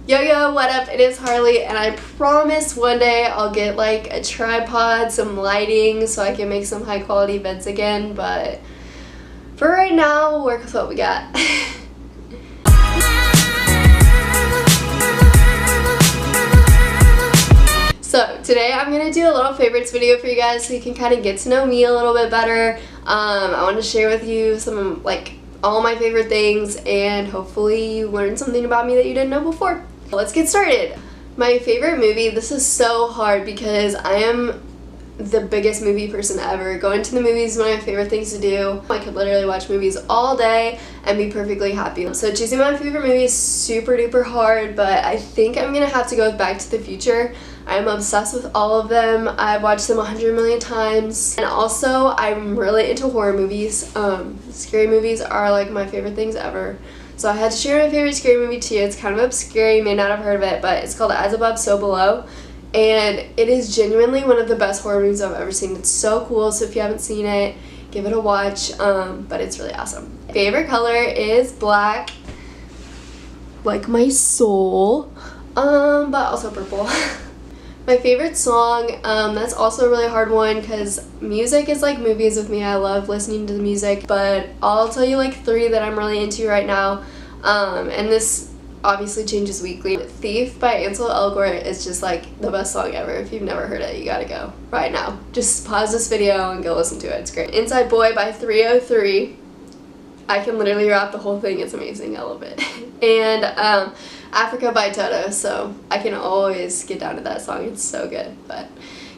Yo yo, what up? It is Harley, and I promise one day I'll get like a tripod, some lighting, so I can make some high quality vids again, but for right now, we'll work with what we got. So today I'm going to do a little favorites video for you guys so you can kind of get to know me a little bit better. I want to share with you some all my favorite things, and hopefully you learn something about me that you didn't know before. Let's get started. My favorite movie, this is so hard because I am the biggest movie person ever. Going to the movies is one of my favorite things to do. I could literally watch movies all day and be perfectly happy. So choosing my favorite movie is super duper hard, but I think I'm gonna have to go with Back to the Future. I'm obsessed with all of them. I've watched them 100 million times. And also, I'm really into horror movies. Scary movies are like my favorite things ever. So I had to share my favorite scary movie too. It's kind of obscure, you may not have heard of it, but it's called As Above, So Below. And it is genuinely one of the best horror movies I've ever seen. It's so cool, so if you haven't seen it, give it a watch, but it's really awesome. Favorite color is black, like my soul, but also purple. My favorite song, that's also a really hard one because music is like movies with me. I love listening to the music, but I'll tell you like 3 that I'm really into right now, and this obviously changes weekly. Thief by Ansel Elgort is just like the best song ever. If you've never heard it, you gotta go right now. Just pause this video and go listen to it. It's great. Inside Boy by 303. I can literally rap the whole thing. It's amazing. I love it. And Africa by Toto, so I can always get down to that song. It's so good. But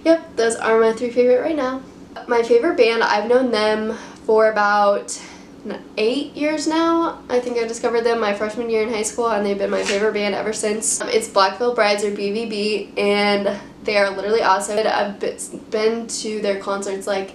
yep, those are my 3 favorite right now. My favorite band, I've known them for about 8 years now. I think I discovered them my freshman year in high school, and they've been my favorite band ever since. It's Black Veil Brides, or BVB, and they are literally awesome. I've been to their concerts like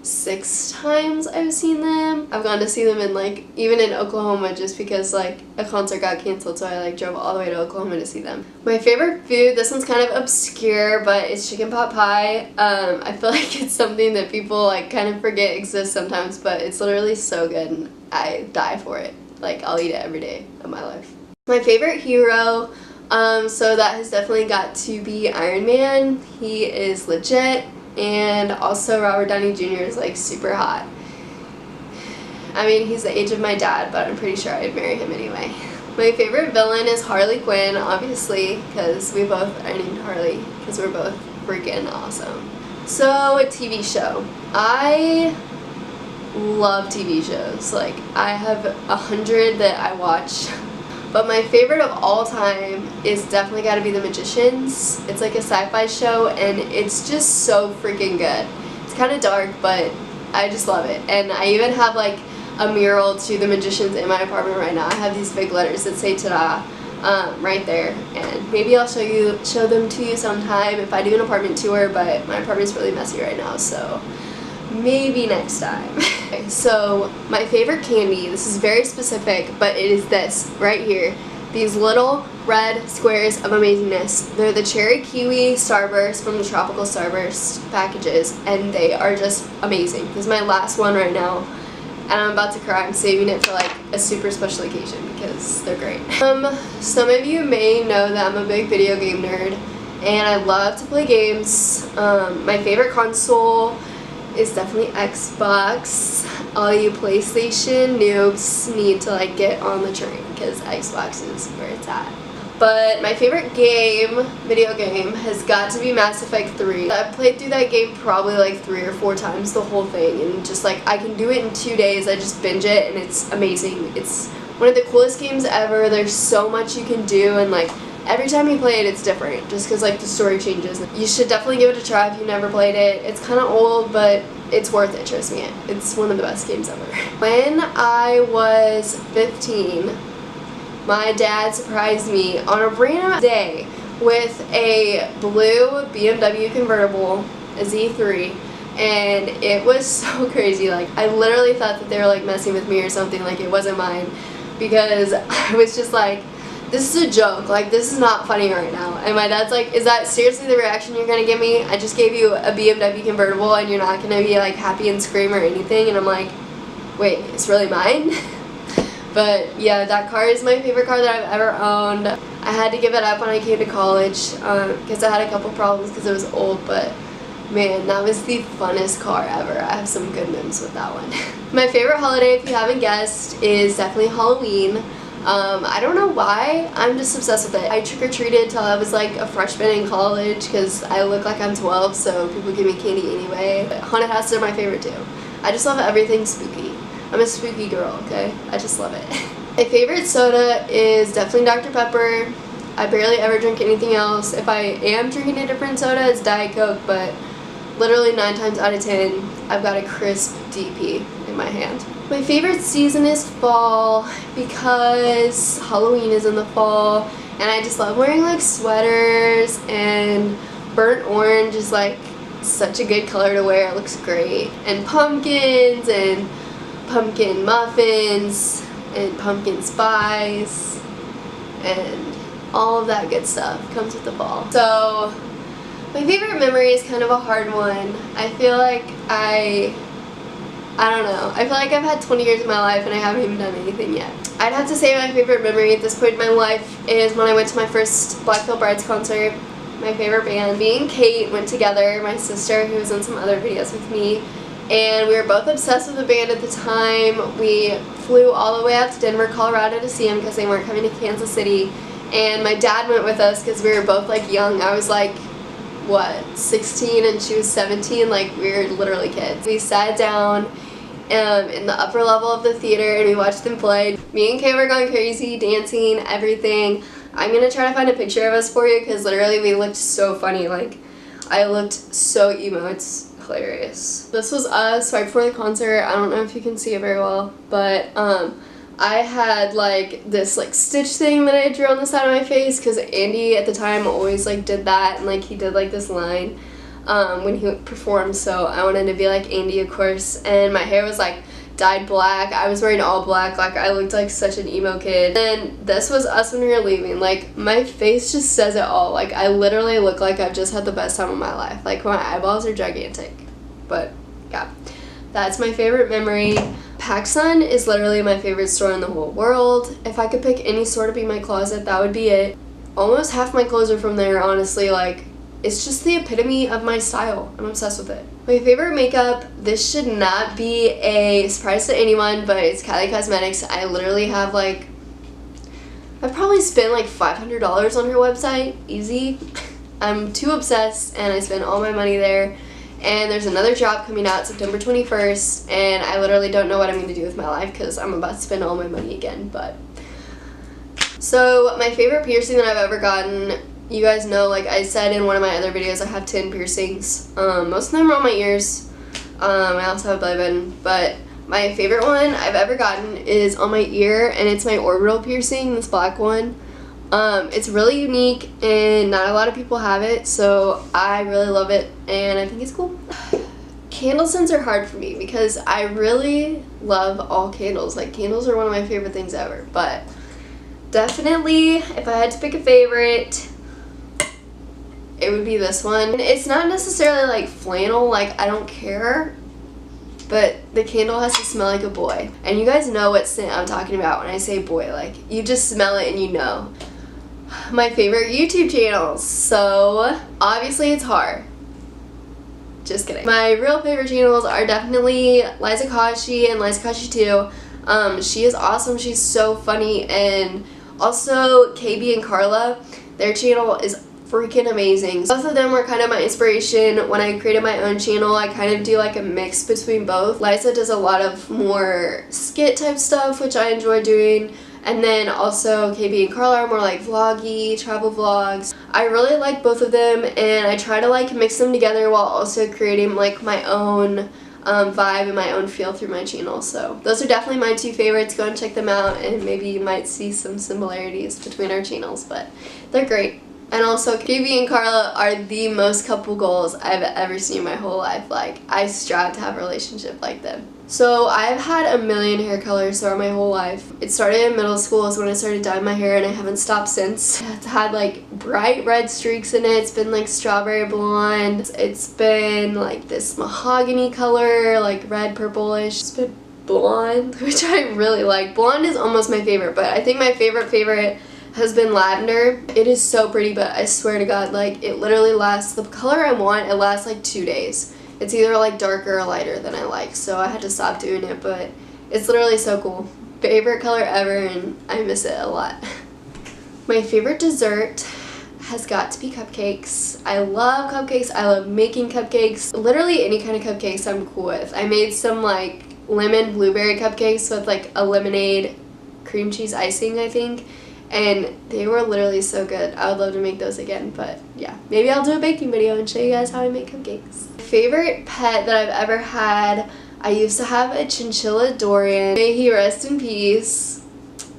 6 times I've seen them. I've gone to see them in even in Oklahoma just because a concert got canceled, so I drove all the way to Oklahoma to see them. My favorite food, this one's kind of obscure, but it's chicken pot pie. I feel like it's something that people kind of forget exists sometimes, but it's literally so good and I die for it. I'll eat it every day of my life. My favorite hero, so that has definitely got to be Iron Man. He is legit. And also Robert Downey Jr. is super hot. I mean, he's the age of my dad, but I'm pretty sure I'd marry him anyway. My favorite villain is Harley Quinn, obviously, because we both are named Harley, because we're both freaking awesome. So, a TV show. I love TV shows. I have 100 that I watch. But my favorite of all time is definitely got to be The Magicians. It's like a sci-fi show, and it's just so freaking good. It's kind of dark, but I just love it. And I even have a mural to The Magicians in my apartment right now. I have these big letters that say "Ta-da" right there, and maybe I'll show them to you sometime if I do an apartment tour. But my apartment's really messy right now, so maybe next time. Okay, so my favorite candy, this is very specific, but it is this right here. These little red squares of amazingness. They're the cherry kiwi Starburst from the tropical Starburst packages, and they are just amazing. This is my last one right now, and I'm about to cry. I'm saving it for a super special occasion because they're great. Some of you may know that I'm a big video game nerd, and I love to play games. My favorite console is definitely Xbox. All you PlayStation noobs need to get on the train because Xbox is where it's at. But my favorite video game, has got to be Mass Effect 3. I've played through that game probably 3 or 4 times, the whole thing, and just I can do it in 2 days. I just binge it and it's amazing. It's one of the coolest games ever. There's so much you can do, and every time you play it, it's different, just because the story changes. You should definitely give it a try if you've never played it. It's kind of old, but it's worth it, trust me. It's one of the best games ever. When I was 15, my dad surprised me on a random day with a blue BMW convertible, a Z3, and it was so crazy. I literally thought that they were messing with me or something, it wasn't mine, because I was just this is a joke, this is not funny right now. And my dad's is that seriously the reaction you're gonna give me? I just gave you a BMW convertible and you're not gonna be happy and scream or anything? And I'm wait, it's really mine? But yeah, that car is my favorite car that I've ever owned. I had to give it up when I came to college because I had a couple problems because it was old, but man, that was the funnest car ever. I have some good memories with that one. My favorite holiday, if you haven't guessed, is definitely Halloween. I don't know why, I'm just obsessed with it. I trick-or-treated till I was like a freshman in college because I look like I'm 12, so people give me candy anyway. But haunted houses are my favorite too. I just love everything spooky. I'm a spooky girl, okay? I just love it. My favorite soda is definitely Dr. Pepper. I barely ever drink anything else. If I am drinking a different soda, it's Diet Coke, but literally 9 times out of 10, I've got a crisp DP in my hand. My favorite season is fall because Halloween is in the fall, and I just love wearing like sweaters, and burnt orange is like such a good color to wear. It looks great. And pumpkins and pumpkin muffins and pumpkin spice and all of that good stuff comes with the fall. So my favorite memory is kind of a hard one. I feel like I don't know. I feel like I've had 20 years of my life and I haven't even done anything yet. I'd have to say my favorite memory at this point in my life is when I went to my first Black Veil Brides concert. My favorite band. Me and Kate went together, my sister who was in some other videos with me, and we were both obsessed with the band at the time. We flew all the way out to Denver, Colorado to see them because they weren't coming to Kansas City, and my dad went with us because we were both like young. I was like, what, 16 and she was 17, like we were literally kids. We sat down in the upper level of the theater and we watched them play. Me and Kay were going crazy, dancing, everything. I'm gonna try to find a picture of us for you because literally we looked so funny. Like, I looked so emo. It's hilarious. This was us right before the concert. I don't know if you can see it very well, but I had like this like stitch thing that I drew on the side of my face because Andy at the time always like did that, and like he did like this line when he performed, so I wanted to be like Andy, of course. And my hair was like dyed black. I was wearing all black. Like, I looked like such an emo kid. And this was us when we were leaving. Like, my face just says it all. Like, I literally look like I've just had the best time of my life. Like, my eyeballs are gigantic. But yeah, that's my favorite memory. PacSun is literally my favorite store in the whole world. If I could pick any store to be my closet, that would be it. Almost half my clothes are from there, honestly. Like, it's just the epitome of my style. I'm obsessed with it. My favorite makeup, this should not be a surprise to anyone, but it's Kylie Cosmetics. I literally have like, I've probably spent like $500 on her website, easy. I'm too obsessed and I spend all my money there. And there's another drop coming out September 21st, and I literally don't know what I'm going to do with my life because I'm about to spend all my money again. But so my favorite piercing that I've ever gotten, you guys know, like I said in one of my other videos, I have 10 piercings. Most of them are on my ears. I also have a belly button, but my favorite one I've ever gotten is on my ear, and it's my orbital piercing, this black one. It's really unique and not a lot of people have it, so I really love it and I think it's cool. Candle scents are hard for me because I really love all candles. Like, candles are one of my favorite things ever, but definitely if I had to pick a favorite, it would be this one. It's not necessarily like flannel, like I don't care, but the candle has to smell like a boy. And you guys know what scent I'm talking about when I say boy. Like, you just smell it and you know. My favorite YouTube channels. So obviously it's hard. Just kidding. My real favorite channels are definitely Liza Koshy and Liza Koshy 2. She is awesome. She's so funny. And also KB and Carla. Their channel is freaking amazing. Both of them were kind of my inspiration. When I created my own channel, I kind of do like a mix between both. Liza does a lot of more skit type stuff, which I enjoy doing. And then also KB and Carla are more like vloggy, travel vlogs. I really like both of them, and I try to like mix them together while also creating like my own vibe and my own feel through my channel. So those are definitely my two favorites. Go and check them out, and maybe you might see some similarities between our channels, but they're great. And also, KB and Carla are the most couple goals I've ever seen in my whole life. Like, I strive to have a relationship like them. So I've had a million hair colors throughout my whole life. It started in middle school is when I started dyeing my hair, and I haven't stopped since. It's had like bright red streaks in it. It's been like strawberry blonde. It's been like this mahogany color, like red purplish. It's been blonde, which I really like. Blonde is almost my favorite, but I think my favorite has been lavender. It is so pretty, but I swear to God, like, it literally lasts, the color I want, it lasts like 2 days. It's either like darker or lighter than I like, so I had to stop doing it, but it's literally so cool. Favorite color ever, and I miss it a lot. My favorite dessert has got to be cupcakes. I love cupcakes. I love making cupcakes. Literally any kind of cupcakes I'm cool with. I made some like lemon blueberry cupcakes with like a lemonade cream cheese icing, I think, and they were literally so good. I would love to make those again, but yeah, maybe I'll do a baking video and show you guys how I make cupcakes. Favorite pet that I've ever had, I used to have a chinchilla Dorian. May he rest in peace.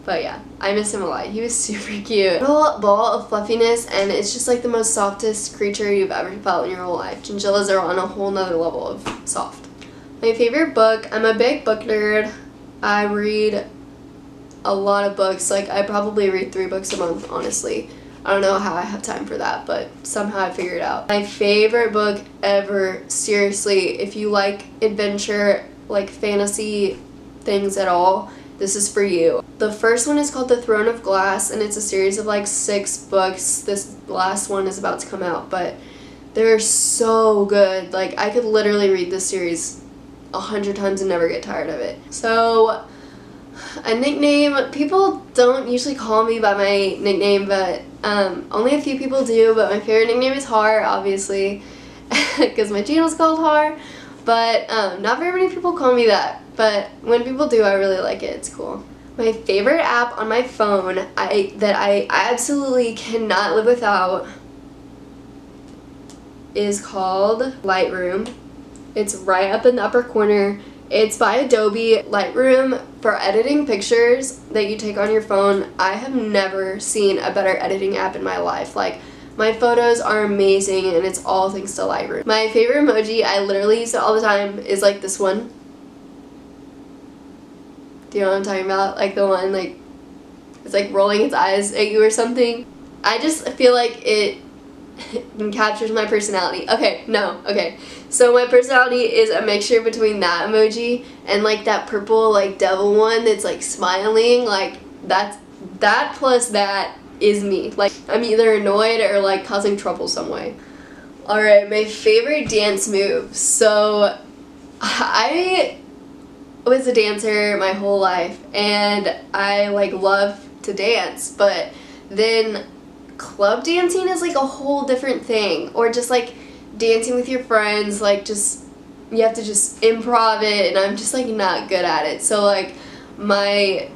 But yeah, I miss him a lot. He was super cute. Little ball of fluffiness, and it's just like the most softest creature you've ever felt in your whole life. Chinchillas are on a whole nother level of soft. My favorite book, I'm a big book nerd. I read a lot of books. Like, I probably read 3 books a month, honestly. I don't know how I have time for that, but somehow I figure it out. My favorite book ever, seriously, if you like adventure, like fantasy things at all, this is for you. The first one is called The Throne of Glass, and it's a series of like 6 books. This last one is about to come out, but they're so good. Like, I could literally read this series 100 times and never get tired of it. So, a nickname, people don't usually call me by my nickname, but only a few people do, but my favorite nickname is Har, obviously, because my channel's called Har, but not very many people call me that. But when people do, I really like it. It's cool. My favorite app on my phone that I absolutely cannot live without is called Lightroom. It's right up in the upper corner. It's by Adobe. Lightroom, for editing pictures that you take on your phone, I have never seen a better editing app in my life. Like, my photos are amazing, and it's all thanks to Lightroom. My favorite emoji, I literally use it all the time, is like this one. Do you know what I'm talking about? Like the one, like, it's like rolling its eyes at you or something. I just feel like it captures my personality. Okay. So my personality is a mixture between that emoji and like that purple like devil one that's like smiling. Like, that plus that is me. Like, I'm either annoyed or like causing trouble some way. Alright, my favorite dance move. So I was a dancer my whole life, and I like love to dance, but then club dancing is like a whole different thing, or just like dancing with your friends, like just you have to just improv it, and I'm just like not good at it. So like my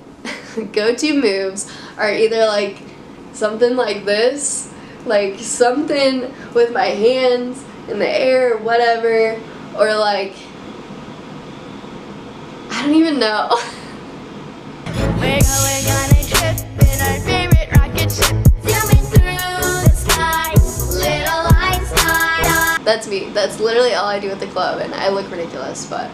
go-to moves are either like something like this, like something with my hands in the air, whatever, or like I don't even know. We're going on a trip in our favorite rocket ship, zooming through the sky, little lights die. That's me. That's literally all I do at the club, and I look ridiculous, but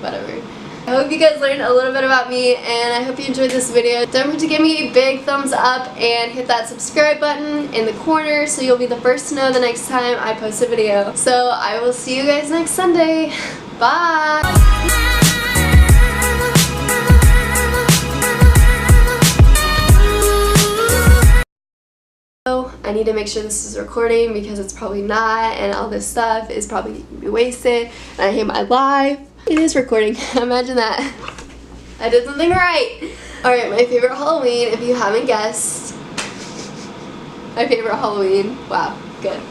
whatever. I hope you guys learned a little bit about me, and I hope you enjoyed this video. Don't forget to give me a big thumbs up and hit that subscribe button in the corner so you'll be the first to know the next time I post a video. So I will see you guys next Sunday. Bye! I need to make sure this is recording because it's probably not, and all this stuff is probably going to be wasted, and I hate my life. It is recording. Imagine that. I did something right. Alright, my favorite Halloween, if you haven't guessed. My favorite Halloween. Wow, good.